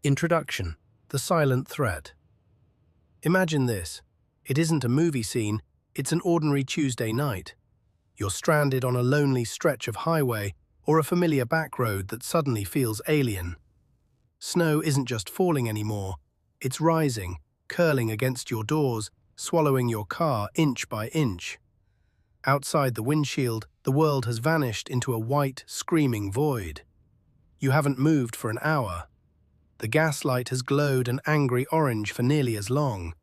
Introduction: The Silent Threat. Imagine this. It isn't a movie scene, it's an ordinary Tuesday night. You're stranded on a lonely stretch of highway or a familiar back road that suddenly feels alien. Snow isn't just falling anymore, it's rising, curling against your doors, swallowing your car inch by inch. Outside the windshield, the world has vanished into a white, screaming void. You haven't moved for an hour. The gaslight has glowed an angry orange for nearly as long.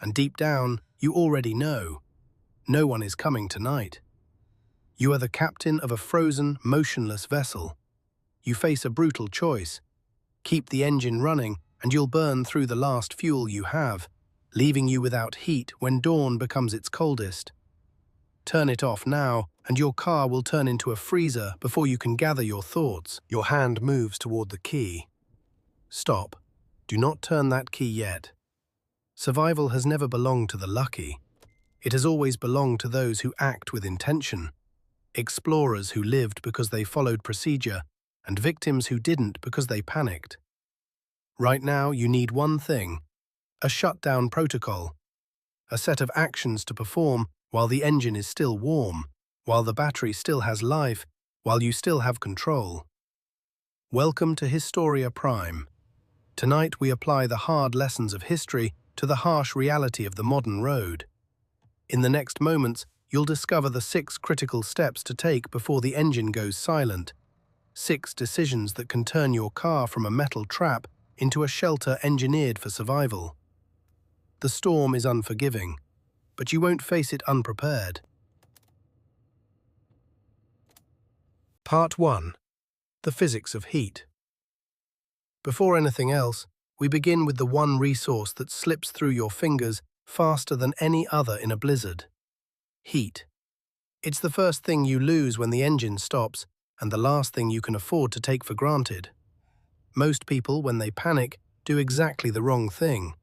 And deep down, you already know. No one is coming tonight. You are the captain of a frozen, motionless vessel. You face a brutal choice. Keep the engine running, and you'll burn through the last fuel you have, leaving you without heat when dawn becomes its coldest. Turn it off now, and your car will turn into a freezer before you can gather your thoughts. Your hand moves toward the key. Stop. Do not turn that key yet. Survival has never belonged to the lucky. It has always belonged to those who act with intention. Explorers who lived because they followed procedure, and victims who didn't because they panicked. Right now, you need one thing: a shutdown protocol. A set of actions to perform while the engine is still warm, while the battery still has life, while you still have control. Welcome to Historia Prime. Tonight we apply the hard lessons of history to the harsh reality of the modern road. In the next moments, you'll discover the 6 critical steps to take before the engine goes silent. 6 decisions that can turn your car from a metal trap into a shelter engineered for survival. The storm is unforgiving, but you won't face it unprepared. Part 1. The Physics of Heat. Before anything else, we begin with the one resource that slips through your fingers faster than any other in a blizzard: heat. It's the first thing you lose when the engine stops, and the last thing you can afford to take for granted. Most people, when they panic, do exactly the wrong thing.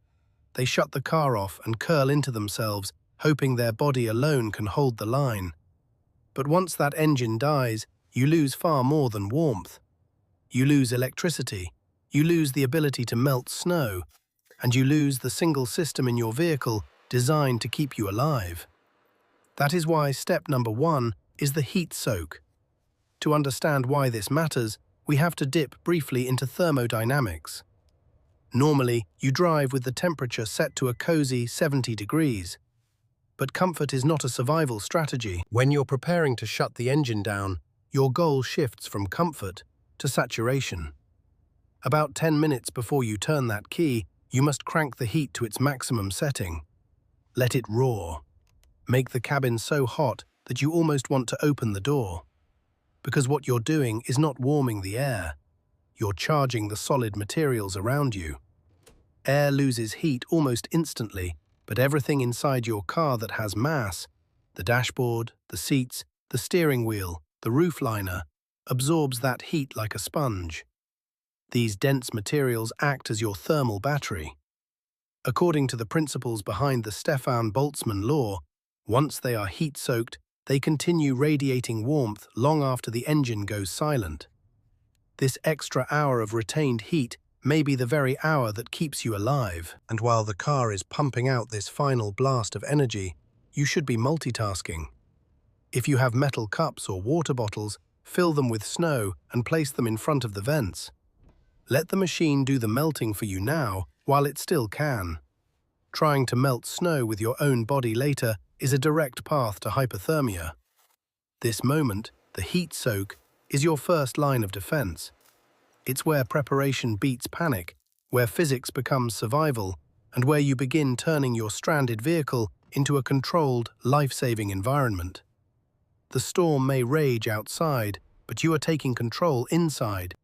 They shut the car off and curl into themselves, hoping their body alone can hold the line. But once that engine dies, you lose far more than warmth. You lose electricity, you lose the ability to melt snow, and you lose the single system in your vehicle designed to keep you alive. That is why step number 1 is the heat soak. To understand why this matters, we have to dip briefly into thermodynamics. Normally, you drive with the temperature set to a cozy 70 degrees. But comfort is not a survival strategy. When you're preparing to shut the engine down, your goal shifts from comfort to saturation. About 10 minutes before you turn that key, you must crank the heat to its maximum setting. Let it roar. Make the cabin so hot that you almost want to open the door. Because what you're doing is not warming the air. You're charging the solid materials around you. Air loses heat almost instantly, but everything inside your car that has mass, the dashboard, the seats, the steering wheel, the roof liner, absorbs that heat like a sponge. These dense materials act as your thermal battery. According to the principles behind the Stefan Boltzmann law, once they are heat-soaked, they continue radiating warmth long after the engine goes silent. This extra hour of retained heat may be the very hour that keeps you alive. And while the car is pumping out this final blast of energy, you should be multitasking. If you have metal cups or water bottles, fill them with snow and place them in front of the vents. Let the machine do the melting for you now while it still can. Trying to melt snow with your own body later is a direct path to hypothermia. This moment, the heat soak, is your first line of defense. It's where preparation beats panic, where physics becomes survival, and where you begin turning your stranded vehicle into a controlled, life-saving environment. The storm may rage outside, but you are taking control inside.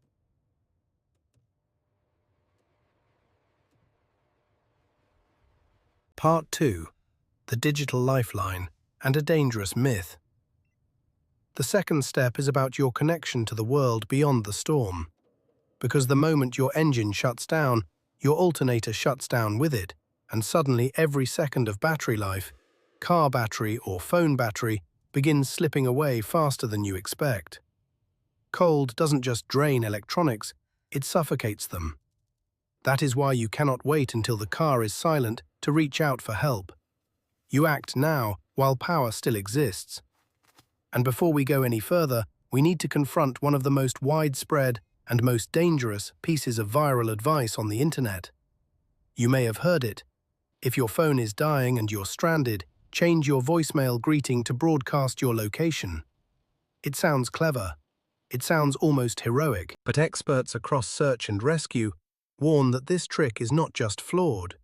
Part 2. The Digital Lifeline and a Dangerous Myth. The second step is about your connection to the world beyond the storm. Because the moment your engine shuts down, your alternator shuts down with it, and suddenly every second of battery life, car battery or phone battery, begins slipping away faster than you expect. Cold doesn't just drain electronics, it suffocates them. That is why you cannot wait until the car is silent to reach out for help. You act now while power still exists. And before we go any further, we need to confront one of the most widespread and most dangerous pieces of viral advice on the internet. You may have heard it. If your phone is dying and you're stranded, change your voicemail greeting to broadcast your location. It sounds clever. It sounds almost heroic. But experts across search and rescue warn that this trick is not just flawed.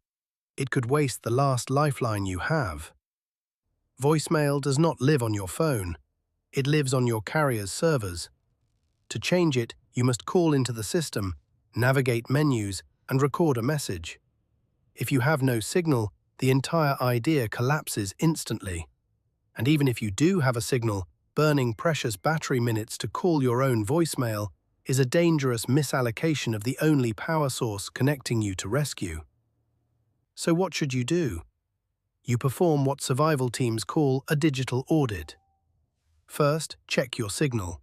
It could waste the last lifeline you have. Voicemail does not live on your phone. It lives on your carrier's servers. To change it, you must call into the system, navigate menus, and record a message. If you have no signal, the entire idea collapses instantly. And even if you do have a signal, burning precious battery minutes to call your own voicemail is a dangerous misallocation of the only power source connecting you to rescue. So what should you do? You perform what survival teams call a digital audit. First, check your signal.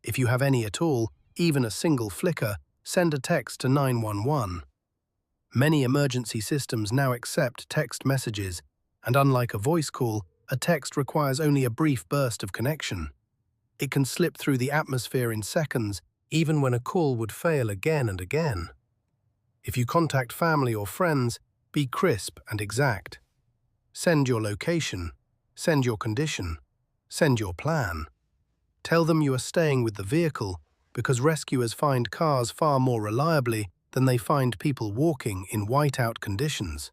If you have any at all, even a single flicker, send a text to 911. Many emergency systems now accept text messages, and unlike a voice call, a text requires only a brief burst of connection. It can slip through the atmosphere in seconds, even when a call would fail again and again. If you contact family or friends, be crisp and exact. Send your location, send your condition, send your plan. Tell them you are staying with the vehicle because rescuers find cars far more reliably than they find people walking in whiteout conditions.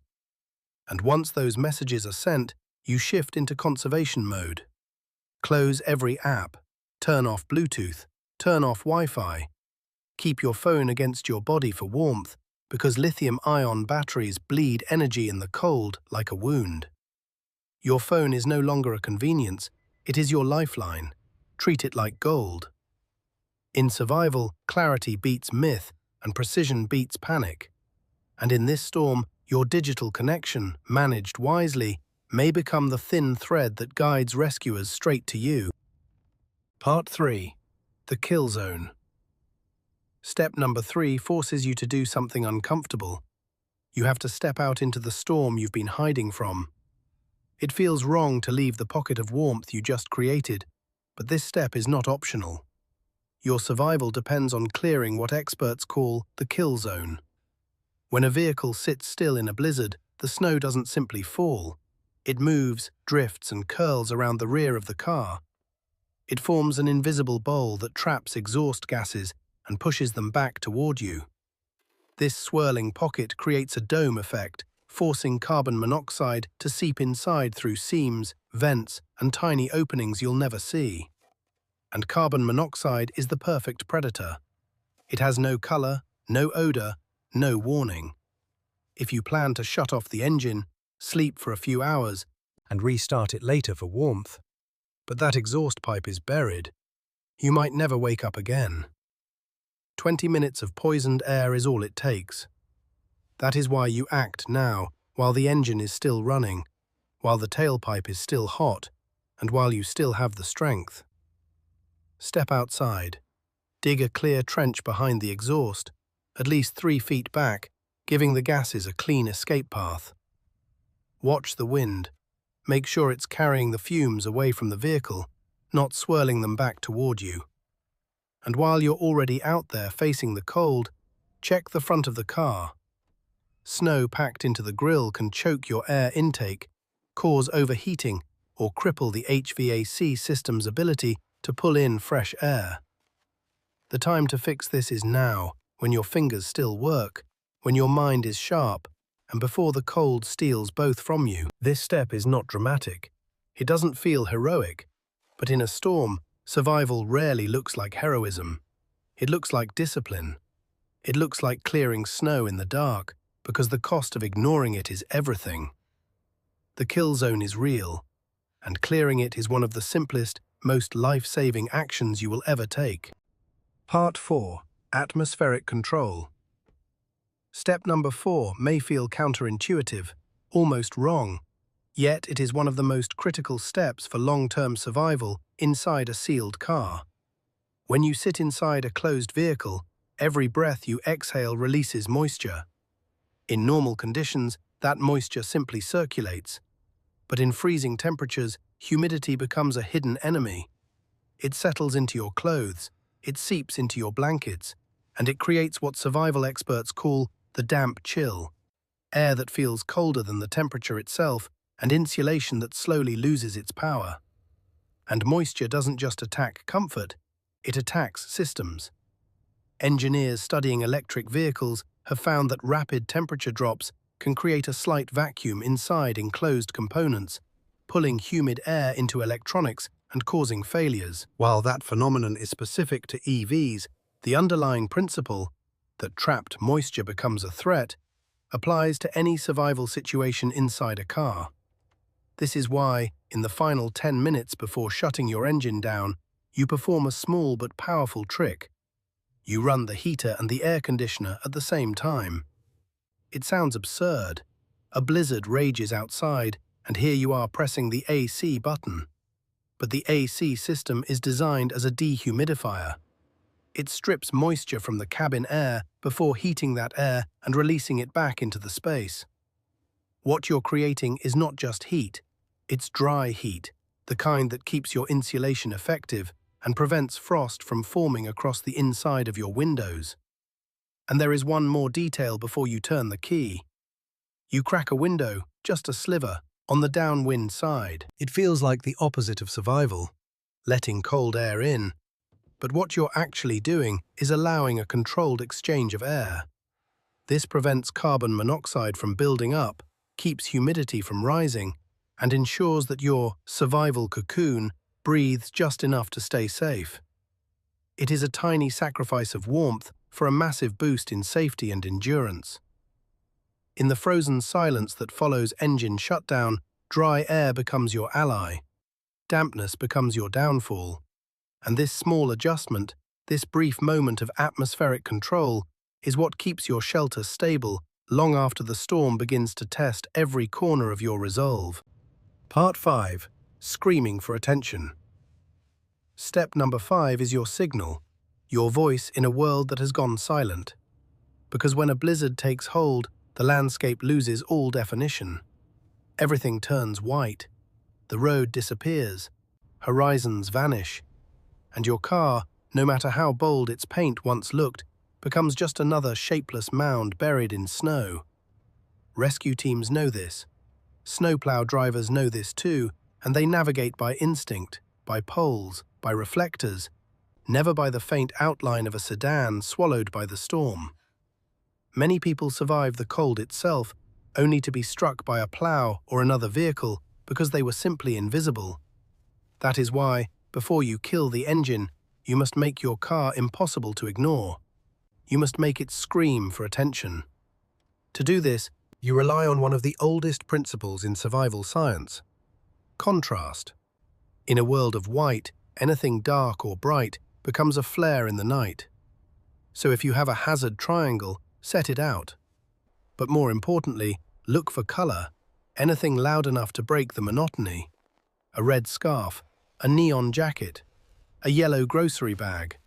And once those messages are sent, you shift into conservation mode. Close every app, turn off Bluetooth, turn off Wi-Fi. Keep your phone against your body for warmth because lithium-ion batteries bleed energy in the cold like a wound. Your phone is no longer a convenience, it is your lifeline. Treat it like gold. In survival, clarity beats myth and precision beats panic. And in this storm, your digital connection, managed wisely, may become the thin thread that guides rescuers straight to you. Part 3. The Kill Zone. Step number 3 forces you to do something uncomfortable. You have to step out into the storm you've been hiding from. It feels wrong to leave the pocket of warmth you just created, but this step is not optional. Your survival depends on clearing what experts call the kill zone. When a vehicle sits still in a blizzard, the snow doesn't simply fall. It moves, drifts, and curls around the rear of the car. It forms an invisible bowl that traps exhaust gases and pushes them back toward you. This swirling pocket creates a dome effect, forcing carbon monoxide to seep inside through seams, vents, and tiny openings you'll never see. And carbon monoxide is the perfect predator. It has no color, no odor, no warning. If you plan to shut off the engine, sleep for a few hours, and restart it later for warmth, but that exhaust pipe is buried, you might never wake up again. 20 minutes of poisoned air is all it takes. That is why you act now, while the engine is still running, while the tailpipe is still hot, and while you still have the strength. Step outside. Dig a clear trench behind the exhaust, at least 3 feet back, giving the gases a clean escape path. Watch the wind. Make sure it's carrying the fumes away from the vehicle, not swirling them back toward you. And while you're already out there facing the cold, check the front of the car. Snow packed into the grille can choke your air intake, cause overheating, or cripple the HVAC system's ability to pull in fresh air. The time to fix this is now, when your fingers still work, when your mind is sharp, and before the cold steals both from you. This step is not dramatic. It doesn't feel heroic, but in a storm, survival rarely looks like heroism. It looks like discipline. It looks like clearing snow in the dark, because the cost of ignoring it is everything. The kill zone is real, and clearing it is one of the simplest, most life-saving actions you will ever take. Part 4. Atmospheric Control. Step number 4 may feel counterintuitive, almost wrong, yet it is one of the most critical steps for long-term survival inside a sealed car. When you sit inside a closed vehicle, every breath you exhale releases moisture. In normal conditions, that moisture simply circulates. But in freezing temperatures, humidity becomes a hidden enemy. It settles into your clothes, it seeps into your blankets, and it creates what survival experts call the damp chill, air that feels colder than the temperature itself, and insulation that slowly loses its power. And moisture doesn't just attack comfort, it attacks systems. Engineers studying electric vehicles have found that rapid temperature drops can create a slight vacuum inside enclosed components, pulling humid air into electronics and causing failures. While that phenomenon is specific to EVs, the underlying principle, that trapped moisture becomes a threat, applies to any survival situation inside a car. This is why, in the final 10 minutes before shutting your engine down, you perform a small but powerful trick. You run the heater and the air conditioner at the same time. It sounds absurd. A blizzard rages outside, and here you are pressing the AC button. But the AC system is designed as a dehumidifier. It strips moisture from the cabin air before heating that air and releasing it back into the space. What you're creating is not just heat, it's dry heat, the kind that keeps your insulation effective and prevents frost from forming across the inside of your windows. And there is one more detail before you turn the key. You crack a window, just a sliver, on the downwind side. It feels like the opposite of survival, letting cold air in. But what you're actually doing is allowing a controlled exchange of air. This prevents carbon monoxide from building up, keeps humidity from rising, and ensures that your survival cocoon breathes just enough to stay safe. It is a tiny sacrifice of warmth for a massive boost in safety and endurance. In the frozen silence that follows engine shutdown, dry air becomes your ally. Dampness becomes your downfall. And this small adjustment, this brief moment of atmospheric control, is what keeps your shelter stable long after the storm begins to test every corner of your resolve. Part 5. Screaming for attention. Step number 5 is your signal, your voice in a world that has gone silent. Because when a blizzard takes hold, the landscape loses all definition. Everything turns white, the road disappears, horizons vanish, and your car, no matter how bold its paint once looked, becomes just another shapeless mound buried in snow. Rescue teams know this. Snowplow drivers know this too, and they navigate by instinct, by poles, by reflectors, never by the faint outline of a sedan swallowed by the storm. Many people survive the cold itself, only to be struck by a plow or another vehicle because they were simply invisible. That is why, before you kill the engine, you must make your car impossible to ignore. You must make it scream for attention. To do this, you rely on one of the oldest principles in survival science: contrast. In a world of white, anything dark or bright becomes a flare in the night. So if you have a hazard triangle, set it out. But more importantly, look for color, anything loud enough to break the monotony. A red scarf, a neon jacket, a yellow grocery bag.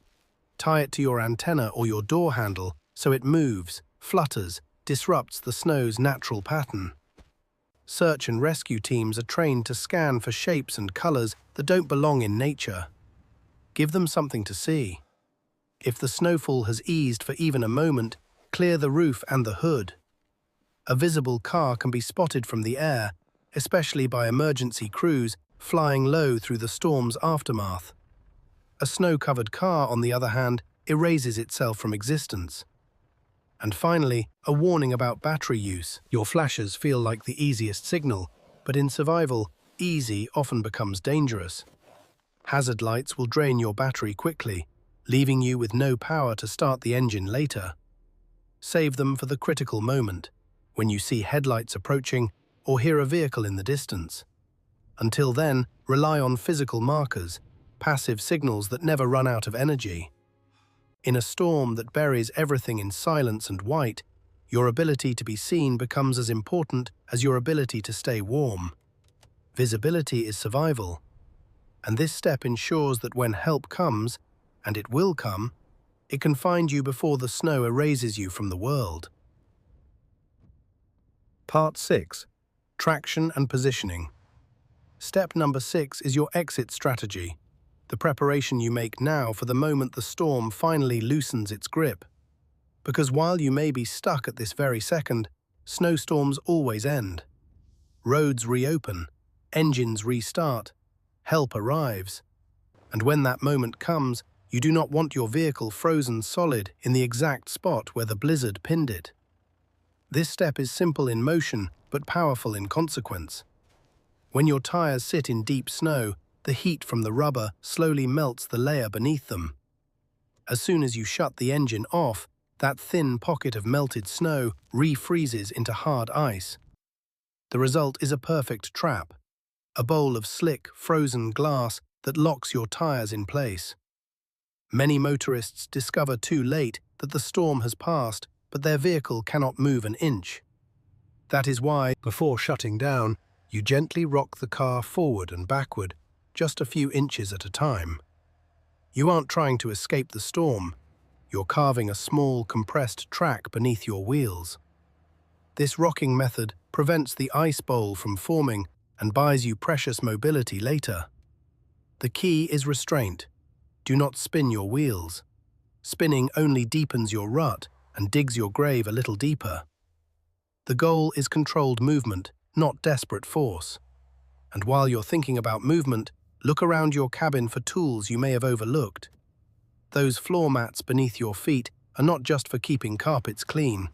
Tie it to your antenna or your door handle so it moves, flutters, disrupts the snow's natural pattern. Search and rescue teams are trained to scan for shapes and colors that don't belong in nature. Give them something to see. If the snowfall has eased for even a moment, clear the roof and the hood. A visible car can be spotted from the air, especially by emergency crews flying low through the storm's aftermath. A snow-covered car, on the other hand, erases itself from existence. And finally, a warning about battery use. Your flashes feel like the easiest signal, but in survival, easy often becomes dangerous. Hazard lights will drain your battery quickly, leaving you with no power to start the engine later. Save them for the critical moment, when you see headlights approaching or hear a vehicle in the distance. Until then, rely on physical markers, passive signals that never run out of energy. In a storm that buries everything in silence and white, your ability to be seen becomes as important as your ability to stay warm. Visibility is survival, and this step ensures that when help comes, and it will come, it can find you before the snow erases you from the world. Part 6. Traction and Positioning. Step number 6 is your exit strategy, the preparation you make now for the moment the storm finally loosens its grip. Because while you may be stuck at this very second, snowstorms always end. Roads reopen, engines restart, help arrives. And when that moment comes, you do not want your vehicle frozen solid in the exact spot where the blizzard pinned it. This step is simple in motion, but powerful in consequence. When your tires sit in deep snow, the heat from the rubber slowly melts the layer beneath them. As soon as you shut the engine off, that thin pocket of melted snow refreezes into hard ice. The result is a perfect trap, a bowl of slick, frozen glass that locks your tires in place. Many motorists discover too late that the storm has passed, but their vehicle cannot move an inch. That is why, before shutting down, you gently rock the car forward and backward, just a few inches at a time. You aren't trying to escape the storm. You're carving a small, compressed track beneath your wheels. This rocking method prevents the ice bowl from forming and buys you precious mobility later. The key is restraint. Do not spin your wheels. Spinning only deepens your rut and digs your grave a little deeper. The goal is controlled movement, not desperate force. And while you're thinking about movement, look around your cabin for tools you may have overlooked. Those floor mats beneath your feet are not just for keeping carpets clean.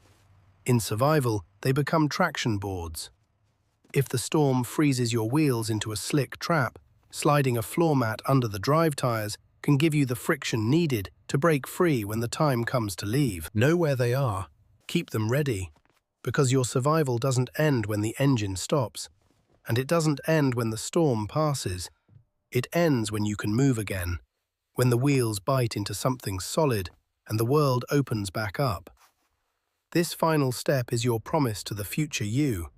In survival, they become traction boards. If the storm freezes your wheels into a slick trap, sliding a floor mat under the drive tires can give you the friction needed to break free when the time comes to leave. Know where they are. Keep them ready. Because your survival doesn't end when the engine stops, and it doesn't end when the storm passes. It ends when you can move again, when the wheels bite into something solid and the world opens back up. This final step is your promise to the future you.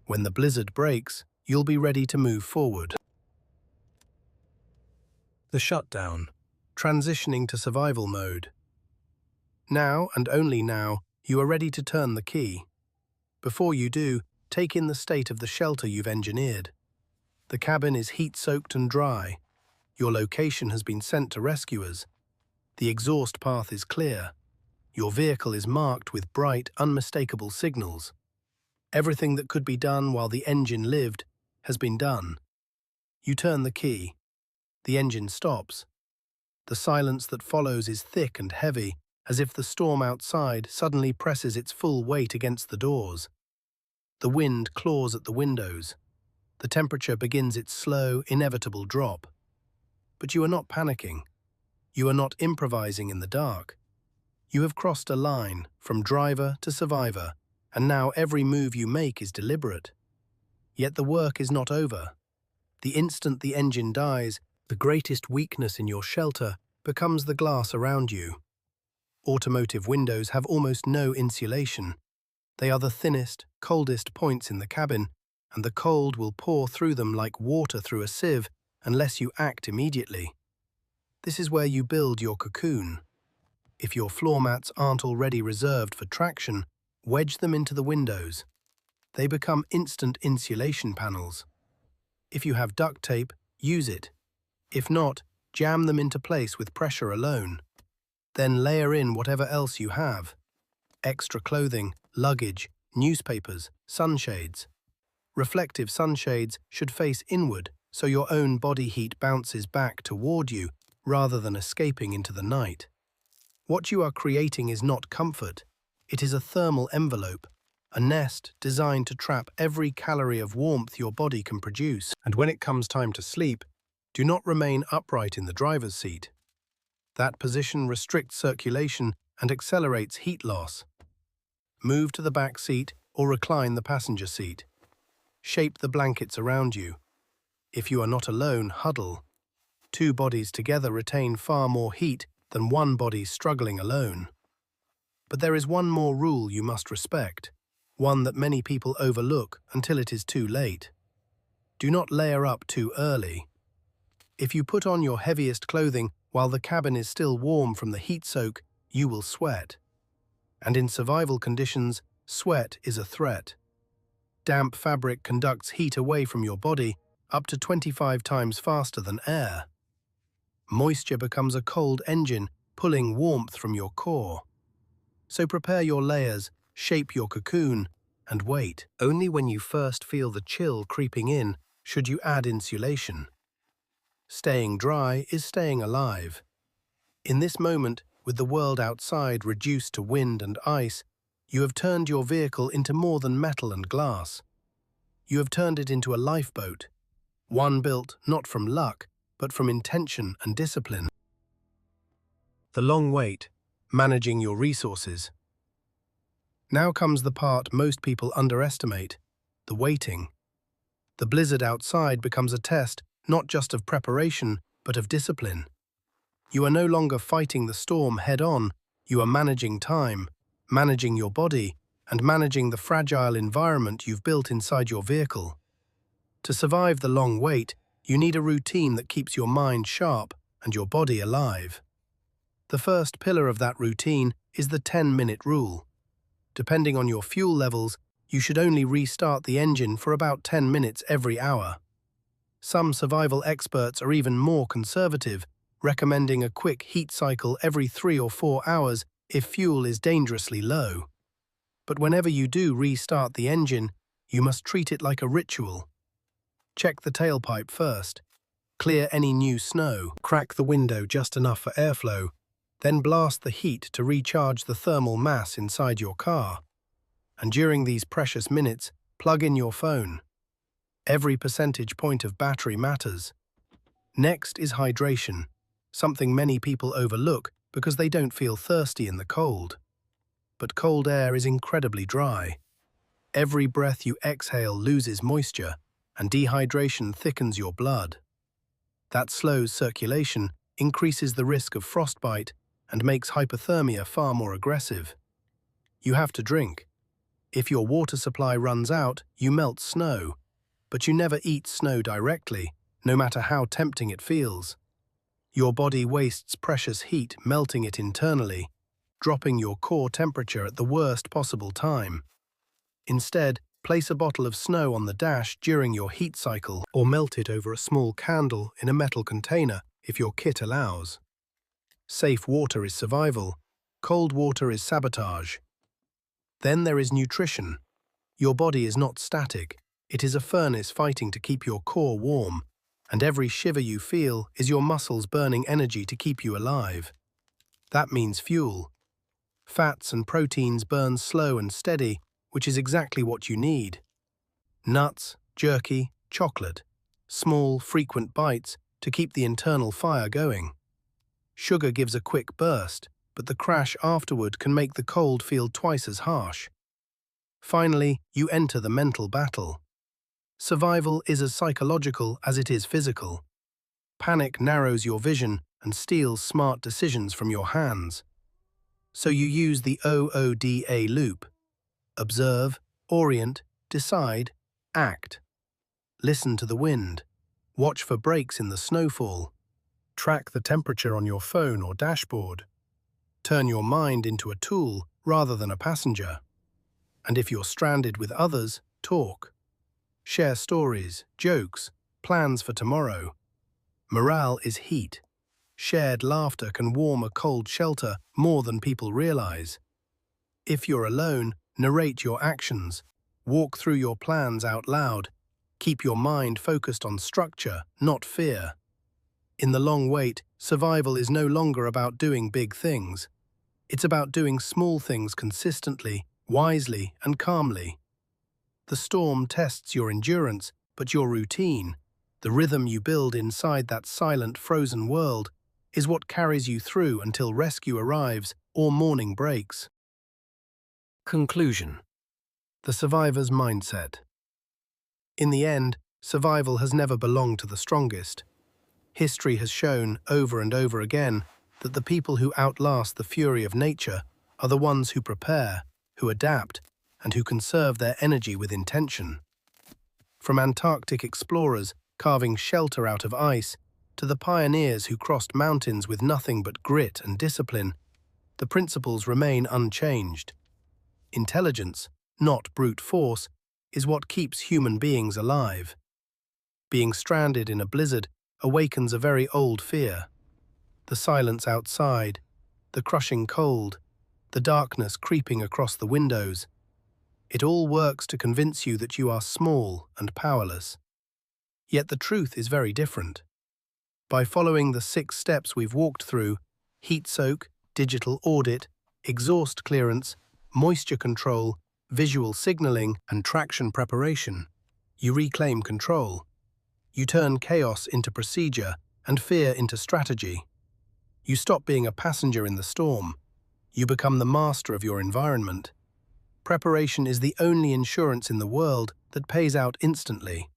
When the blizzard breaks, you'll be ready to move forward. The shutdown. Transitioning to survival mode. Now, and only now, you are ready to turn the key. Before you do, take in the state of the shelter you've engineered. The cabin is heat-soaked and dry. Your location has been sent to rescuers. The exhaust path is clear. Your vehicle is marked with bright, unmistakable signals. Everything that could be done while the engine lived has been done. You turn the key. The engine stops. The silence that follows is thick and heavy, as if the storm outside suddenly presses its full weight against the doors. The wind claws at the windows. The temperature begins its slow, inevitable drop. But you are not panicking. You are not improvising in the dark. You have crossed a line from driver to survivor, and now every move you make is deliberate. Yet the work is not over. The instant the engine dies, the greatest weakness in your shelter becomes the glass around you. Automotive windows have almost no insulation. They are the thinnest, coldest points in the cabin, and the cold will pour through them like water through a sieve unless you act immediately. This is where you build your cocoon. If your floor mats aren't already reserved for traction, wedge them into the windows. They become instant insulation panels. If you have duct tape, use it. If not, jam them into place with pressure alone. Then layer in whatever else you have. Extra clothing, luggage, newspapers, sunshades. Reflective sunshades should face inward so your own body heat bounces back toward you rather than escaping into the night. What you are creating is not comfort. It is a thermal envelope, a nest designed to trap every calorie of warmth your body can produce. And when it comes time to sleep, do not remain upright in the driver's seat. That position restricts circulation and accelerates heat loss. Move to the back seat or recline the passenger seat. Shape the blankets around you. If you are not alone, huddle. Two bodies together retain far more heat than one body struggling alone. But there is one more rule you must respect, one that many people overlook until it is too late. Do not layer up too early. If you put on your heaviest clothing while the cabin is still warm from the heat soak, you will sweat. And in survival conditions, sweat is a threat. Damp fabric conducts heat away from your body up to 25 times faster than air. Moisture becomes a cold engine, pulling warmth from your core. So prepare your layers, shape your cocoon, and wait. Only when you first feel the chill creeping in should you add insulation. Staying dry is staying alive. In this moment, with the world outside reduced to wind and ice, you have turned your vehicle into more than metal and glass. You have turned it into a lifeboat, one built not from luck, but from intention and discipline. The long wait, managing your resources. Now comes the part most people underestimate, the waiting. The blizzard outside becomes a test not just of preparation, but of discipline. You are no longer fighting the storm head-on, you are managing time, managing your body, and managing the fragile environment you've built inside your vehicle. To survive the long wait, you need a routine that keeps your mind sharp and your body alive. The first pillar of that routine is the 10-minute rule. Depending on your fuel levels, you should only restart the engine for about 10 minutes every hour. Some survival experts are even more conservative, recommending a quick heat cycle every 3 or 4 hours if fuel is dangerously low. But whenever you do restart the engine, you must treat it like a ritual. Check the tailpipe first. Clear any new snow. Crack the window just enough for airflow. Then blast the heat to recharge the thermal mass inside your car. And during these precious minutes, plug in your phone. Every percentage point of battery matters. Next is hydration, something many people overlook because they don't feel thirsty in the cold. But cold air is incredibly dry. Every breath you exhale loses moisture, and dehydration thickens your blood. That slows circulation, increases the risk of frostbite, and makes hypothermia far more aggressive. You have to drink. If your water supply runs out, you melt snow. But you never eat snow directly, no matter how tempting it feels. Your body wastes precious heat melting it internally, dropping your core temperature at the worst possible time. Instead, place a bottle of snow on the dash during your heat cycle or melt it over a small candle in a metal container if your kit allows. Safe water is survival, cold water is sabotage. Then there is nutrition. Your body is not static. It is a furnace fighting to keep your core warm, and every shiver you feel is your muscles burning energy to keep you alive. That means fuel. Fats and proteins burn slow and steady, which is exactly what you need. Nuts, jerky, chocolate. Small, frequent bites to keep the internal fire going. Sugar gives a quick burst, but the crash afterward can make the cold feel twice as harsh. Finally, you enter the mental battle. Survival is as psychological as it is physical. Panic narrows your vision and steals smart decisions from your hands. So you use the OODA loop. Observe, orient, decide, act. Listen to the wind. Watch for breaks in the snowfall. Track the temperature on your phone or dashboard. Turn your mind into a tool rather than a passenger. And if you're stranded with others, talk. Share stories, jokes, plans for tomorrow. Morale is heat. Shared laughter can warm a cold shelter more than people realize. If you're alone, narrate your actions. Walk through your plans out loud. Keep your mind focused on structure, not fear. In the long wait, survival is no longer about doing big things. It's about doing small things consistently, wisely, and calmly. The storm tests your endurance, but your routine, the rhythm you build inside that silent, frozen world, is what carries you through until rescue arrives or morning breaks. Conclusion. The survivor's mindset. In the end, survival has never belonged to the strongest. History has shown over and over again that the people who outlast the fury of nature are the ones who prepare, who adapt, and who conserve their energy with intention. From Antarctic explorers carving shelter out of ice to the pioneers who crossed mountains with nothing but grit and discipline, the principles remain unchanged. Intelligence, not brute force, is what keeps human beings alive. Being stranded in a blizzard awakens a very old fear. The silence outside, the crushing cold, the darkness creeping across the windows. It all works to convince you that you are small and powerless. Yet the truth is very different. By following the 6 steps we've walked through, heat soak, digital audit, exhaust clearance, moisture control, visual signaling, and traction preparation, you reclaim control. You turn chaos into procedure and fear into strategy. You stop being a passenger in the storm. You become the master of your environment. Preparation is the only insurance in the world that pays out instantly.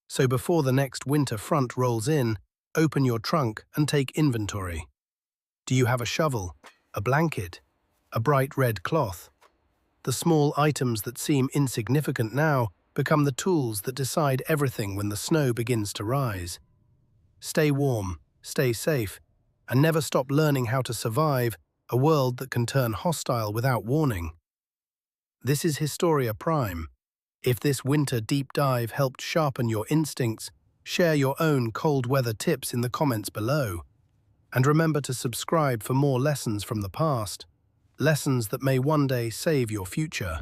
So before the next winter front rolls in, open your trunk and take inventory. Do you have a shovel, a blanket, a bright red cloth? The small items that seem insignificant now become the tools that decide everything when the snow begins to rise. Stay warm, stay safe, and never stop learning how to survive a world that can turn hostile without warning. This is Historia Prime. If this winter deep dive helped sharpen your instincts, share your own cold weather tips in the comments below. And remember to subscribe for more lessons from the past, lessons that may one day save your future.